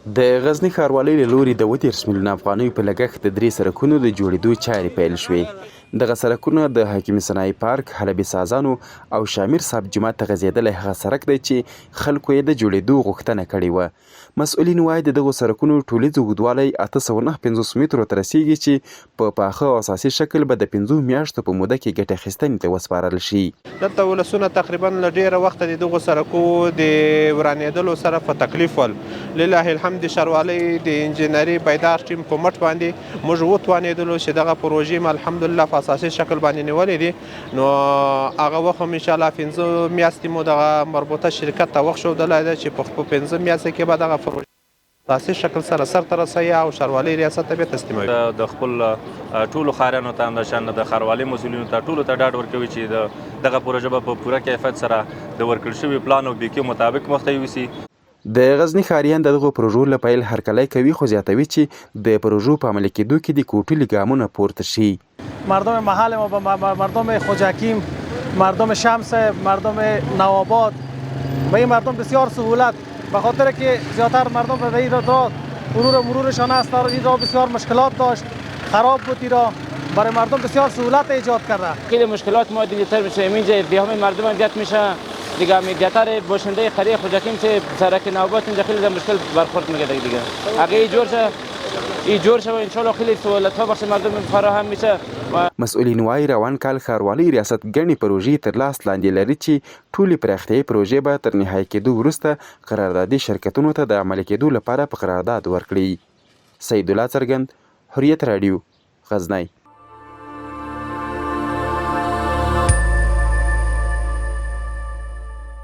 د غزنی ښاروالۍ له لوري د 30 میلیونه افغانیو په لګښت د 3 سړکونو د جوړېدو چارې پیل شوې. دغه سړکونه د حکیمي صنایع پارک، حلبي سازانو او شامیر صاحب جومات ته غځېدلی هغه سړک دی چې خلکو یې د جوړېدو غوښتنه کړې وه. مسؤلین وایي د دغو سړکونو ټولیز اوږدوالی 859 مترو ته رسیږي چې په پاخه او اساسي شکل به د 5 میاشتو په موده کې ګټه اخیستنې ته وسپارل شي. دلته ولسونه تقریبا له ډېره وخته د دغو سړکو د ورانېدلو سره په تکلیف ول. لله الحمد ښاروالۍ د انجینري بیدار ټیم په مټ باندې موږ وتوانېدلو چې دغه پروژې م الحمدلله په اساسي شکل باندې نیولې دي. نو هغه وخت هم انشاءالله 15 میاشتې مو دغه مربوطه شرکت ته وخت ښودلی دی چې په 15 میاشتو کې به دغه پروژې اساسي شکل سره سرته رسوي او ښاروالۍ ریاست ته بیا تسلیموي. د خپل ټولو ښاریانو ته همداشان د ښاروالۍ مسؤلینو ته ټولو ته ډاډ ورکوي چې دغه پروژه به په پوره کیفیت سره د ورکړل شوي پلان او بیکیو مطابق مخته یوسي. د غزنی ښاریان دغه پروژو له پیل هرکلی کوي، خو زیاتوي چې د پروژو په عملي کېدو کې د کوټلي ګامونه پورته شي. مردم محل ما، مردم خوجکیم، مردم شمس، مردم نوآباد و این مردم بسیار سهولت، به خاطر که زیادتر مردم به این راه مرورشان است، این راه بسیار مشکلات داشت، خراب بود. این راه برای مردم بسیار سهولت ایجاد کرده. خیلی مشکلات ما دیگه میشه، اینجا ازدحام مردم اذیت میشه دیگه. میدیاتر باشنده قریه خوجکیم چه سرک نوبات اینجا خیلی مشکل برخورد میگه دیگه. اگه این جور شه ان شاء الله خیلی سهولت ها بخش مردم فراهم میشه. مسؤلین وایي روان کال ښاروالۍ ریاست ګڼې پروژې تر لاس لاندې لري چې ټولې پراختیایي پروژې به تر نهایي کېدو وروسته قراردادي شرکتونو ته د عملي کېدو لپاره په قرارداد ورکړي. سید الله څرګند، حریت راډیو، غزنی.